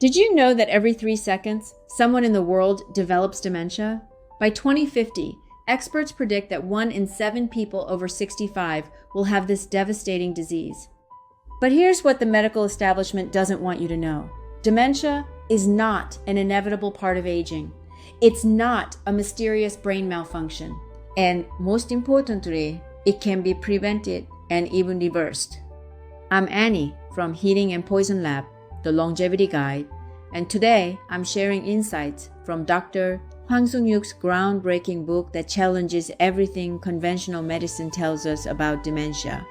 Did you know that every 3 seconds, someone in the world develops dementia? By 2050, experts predict that 1 in 7 people over 65 will have this devastating disease. But here's what the medical establishment doesn't want you to know. Dementia is not an inevitable part of aging. It's not a mysterious brain malfunction. And most importantly, it can be prevented and even reversed. I'm Annie from Heating and Poison Lab, the Longevity Guide, and today I'm sharing insights from Dr. Hwang Sung-yuk's groundbreaking book that challenges everything conventional medicine tells us about dementia.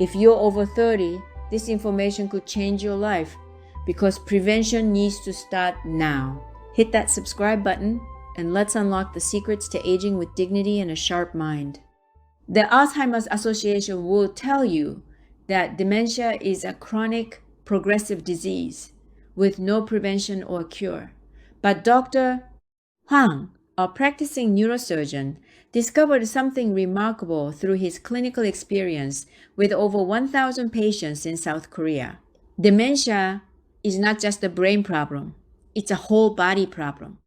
If you're over 30, this information could change your life because prevention needs to start now. Hit that subscribe button and let's unlock the secrets to aging with dignity and a sharp mind. The Alzheimer's Association will tell you that dementia is a chronic, progressive disease with no prevention or cure. But Dr. Hwang, a practicing neurosurgeon, discovered something remarkable through his clinical experience with over 1,000 patients in South Korea. Dementia is not just a brain problem, it's a whole body problem.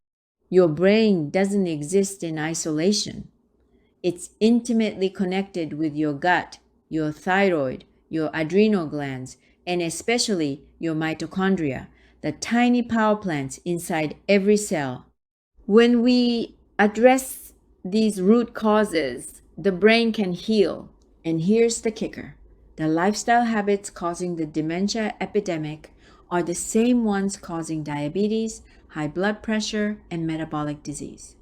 Your brain doesn't exist in isolation. It's intimately connected with your gut, your thyroid, your adrenal glands, and especially your mitochondria, the tiny power plants inside every cell. When we address these root causes, the brain can heal. And here's the kicker. The lifestyle habits causing the dementia epidemic are the same ones causing diabetes, high blood pressure, and metabolic disease.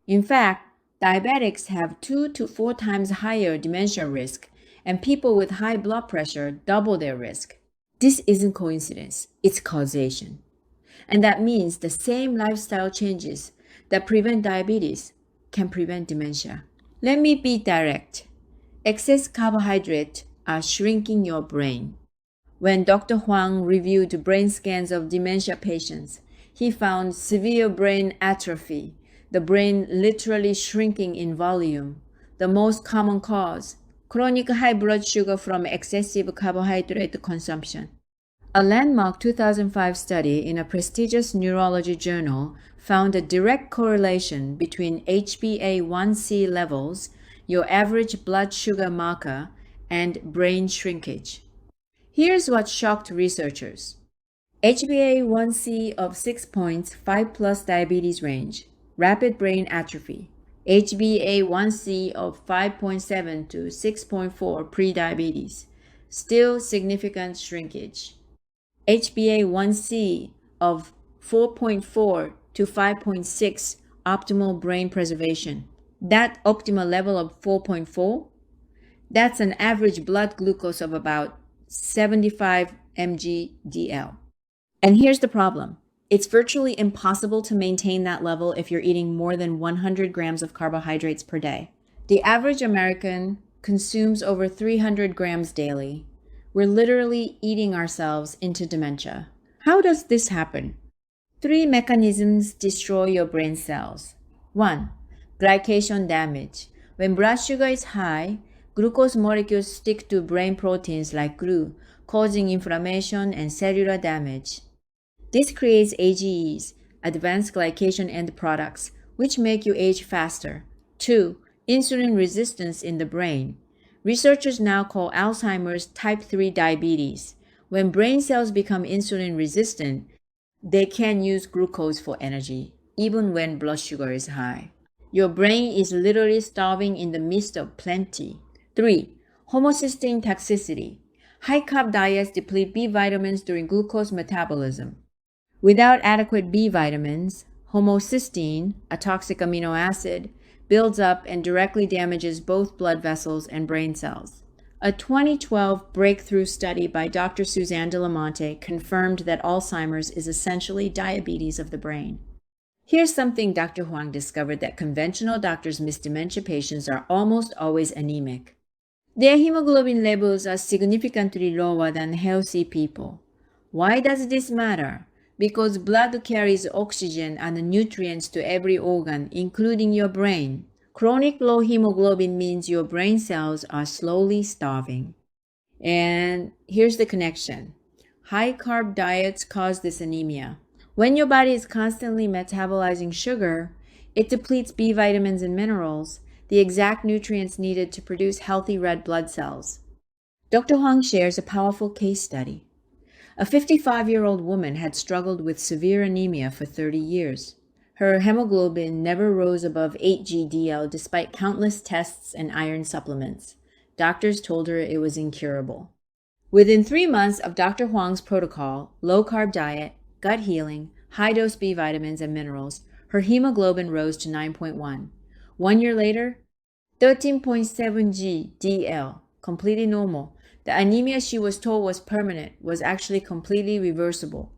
In fact, diabetics have 2 to 4 times higher dementia risk, and people with high blood pressure double their risk. This isn't coincidence, it's causation. And that means the same lifestyle changes that prevent diabetes can prevent dementia. Let me be direct. Excess carbohydrates are shrinking your brain. When Dr. Hwang reviewed brain scans of dementia patients, he found severe brain atrophy, the brain literally shrinking in volume. The most common cause, chronic high blood sugar from excessive carbohydrate consumption. A landmark 2005 study in a prestigious neurology journal found a direct correlation between HbA1c levels, your average blood sugar marker, and brain shrinkage. Here's what shocked researchers. HbA1c of 6 points, 5 plus diabetes range, rapid brain atrophy. HbA1c of 5.7 to 6.4 pre-diabetes, still significant shrinkage. HbA1c of 4.4 to 5.6, optimal brain preservation. That optimal level of 4.4, that's an average blood glucose of about 75 mg/dl. And here's the problem. It's virtually impossible to maintain that level if you're eating more than 100 grams of carbohydrates per day. The average American consumes over 300 grams daily. We're literally eating ourselves into dementia. How does this happen? 3 mechanisms destroy your brain cells. 1. Glycation damage. When blood sugar is high, glucose molecules stick to brain proteins like glue, causing inflammation and cellular damage. This creates AGEs, advanced glycation end products, which make you age faster. 2. Insulin resistance in the brain. Researchers now call Alzheimer's type 3 diabetes. When brain cells become insulin resistant, they can't use glucose for energy, even when blood sugar is high. Your brain is literally starving in the midst of plenty. 3. Homocysteine toxicity. High-carb diets deplete B vitamins during glucose metabolism. Without adequate B vitamins, homocysteine, a toxic amino acid, builds up and directly damages both blood vessels and brain cells. A 2012 breakthrough study by Dr. Suzanne de la Monte confirmed that Alzheimer's is essentially diabetes of the brain. Here's something Dr. Hwang discovered that conventional doctors miss: dementia patients are almost always anemic. Their hemoglobin levels are significantly lower than healthy people. Why does this matter? Because blood carries oxygen and nutrients to every organ, including your brain. Chronic low hemoglobin means your brain cells are slowly starving. And here's the connection. high-carb diets cause this anemia. When your body is constantly metabolizing sugar, it depletes B vitamins and minerals, the exact nutrients needed to produce healthy red blood cells. Dr. Huang shares a powerful case study. A 55-year-old woman had struggled with severe anemia for 30 years. Her hemoglobin never rose above 8 GDL despite countless tests and iron supplements. Doctors told her it was incurable. Within 3 months of Dr. Huang's protocol, low-carb diet, gut healing, high-dose B vitamins and minerals, her hemoglobin rose to 9.1. 1 year later, 13.7 GDL, completely normal. The anemia she was told was permanent was actually completely reversible.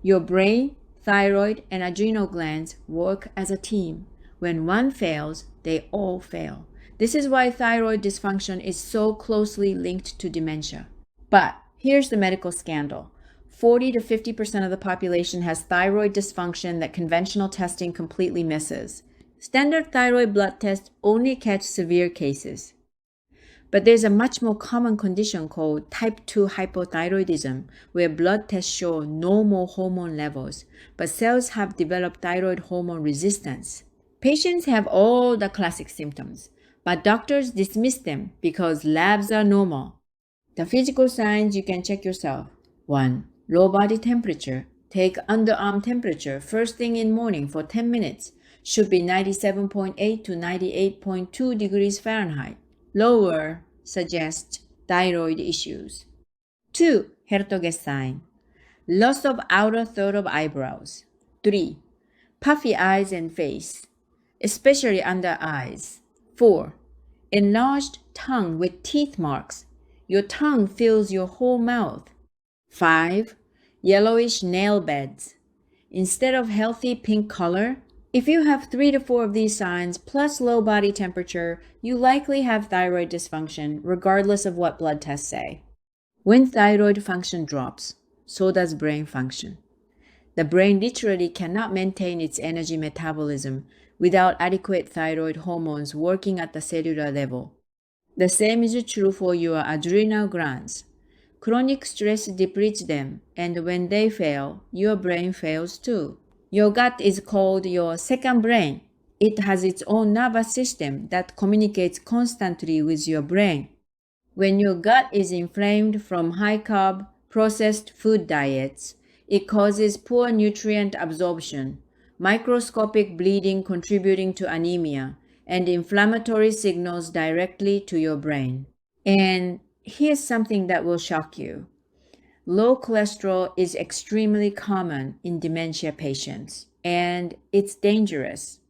Your brain, thyroid, and adrenal glands work as a team. When one fails, they all fail. This is why thyroid dysfunction is so closely linked to dementia. But here's the medical scandal. 40 to 50% of the population has thyroid dysfunction that conventional testing completely misses. Standard thyroid blood tests only catch severe cases. But there's a much more common condition called type 2 hypothyroidism, where blood tests show normal hormone levels, but cells have developed thyroid hormone resistance. Patients have all the classic symptoms, but doctors dismiss them because labs are normal. The physical signs you can check yourself. 1. Low body temperature. Take underarm temperature first thing in morning for 10 minutes. Should be 97.8 to 98.2 degrees Fahrenheit. Lower suggests thyroid issues. 2. Hertoge sign. Loss of outer third of eyebrows. 3. Puffy eyes and face, especially under eyes. 4. Enlarged tongue with teeth marks. Your tongue fills your whole mouth. 5. Yellowish nail beds. Instead of healthy pink color, if you have 3 to 4 of these signs plus low body temperature, you likely have thyroid dysfunction regardless of what blood tests say. When thyroid function drops, so does brain function. The brain literally cannot maintain its energy metabolism without adequate thyroid hormones working at the cellular level. The same is true for your adrenal glands. Chronic stress depletes them, and when they fail, your brain fails too. Your gut is called your second brain. It has its own nervous system that communicates constantly with your brain. When your gut is inflamed from high-carb, processed food diets, it causes poor nutrient absorption, microscopic bleeding contributing to anemia, and inflammatory signals directly to your brain. And here's something that will shock you. Low cholesterol is extremely common in dementia patients, and it's dangerous.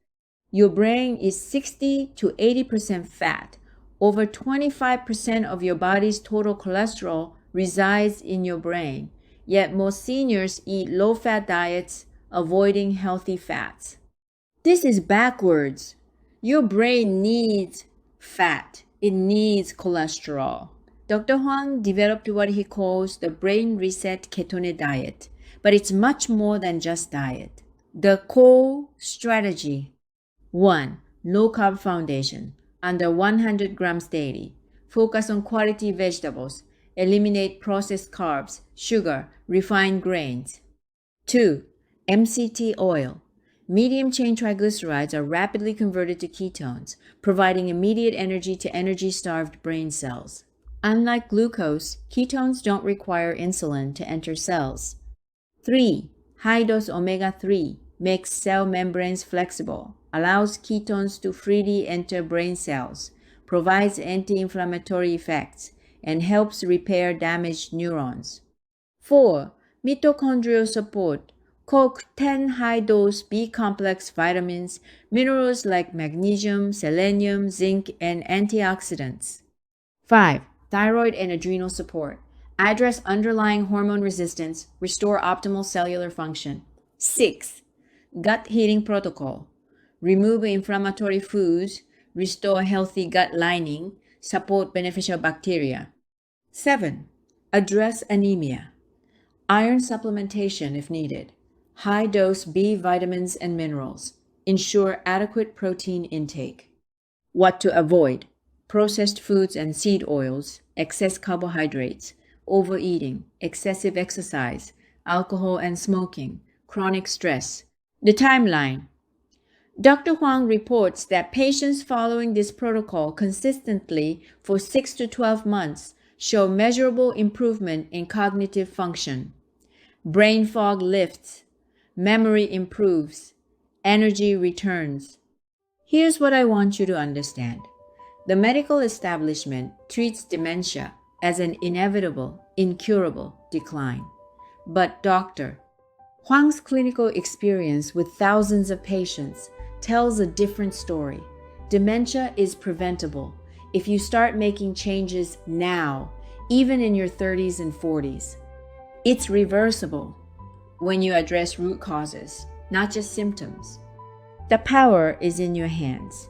Your brain is 60 to 80% fat. Over 25% of your body's total cholesterol resides in your brain, yet most seniors eat low-fat diets, avoiding healthy fats. This is backwards. Your brain needs fat. It needs cholesterol. Dr. Huang developed what he calls the brain reset ketone diet, but it's much more than just diet. The core strategy: 1. Low-carb foundation, under 100 grams daily. Focus on quality vegetables. Eliminate processed carbs, sugar, refined grains. 2. MCT oil. Medium-chain triglycerides are rapidly converted to ketones, providing immediate energy to energy-starved brain cells. Unlike glucose, ketones don't require insulin to enter cells. 3. High-dose omega-3 makes cell membranes flexible, allows ketones to freely enter brain cells, provides anti-inflammatory effects, and helps repair damaged neurons. 4. Mitochondrial support. CoQ10 high-dose B-complex vitamins, minerals like magnesium, selenium, zinc, and antioxidants. 5. Thyroid and adrenal support. Address underlying hormone resistance, restore optimal cellular function. 6. Gut healing protocol. Remove inflammatory foods, restore healthy gut lining, support beneficial bacteria. 7. Address anemia. Iron supplementation if needed. High-dose B vitamins and minerals. Ensure adequate protein intake. What to avoid: processed foods and seed oils, excess carbohydrates, overeating, excessive exercise, alcohol and smoking, chronic stress. The timeline. Dr. Huang reports that patients following this protocol consistently for 6 to 12 months show measurable improvement in cognitive function. Brain fog lifts, memory improves, energy returns. Here's what I want you to understand. The medical establishment treats dementia as an inevitable, incurable decline. But Dr. Huang's clinical experience with thousands of patients tells a different story. Dementia is preventable if you start making changes now, even in your 30s and 40s. It's reversible when you address root causes, not just symptoms. The power is in your hands.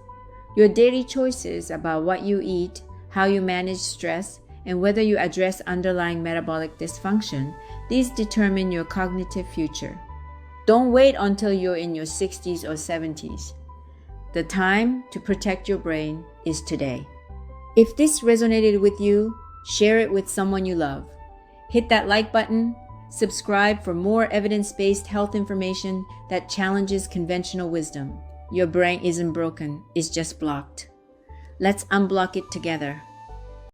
Your daily choices about what you eat, how you manage stress, and whether you address underlying metabolic dysfunction, these determine your cognitive future. Don't wait until you're in your 60s or 70s. The time to protect your brain is today. If this resonated with you, share it with someone you love. Hit that like button, subscribe for more evidence-based health information that challenges conventional wisdom. Your brain isn't broken, it's just blocked. Let's unblock it together.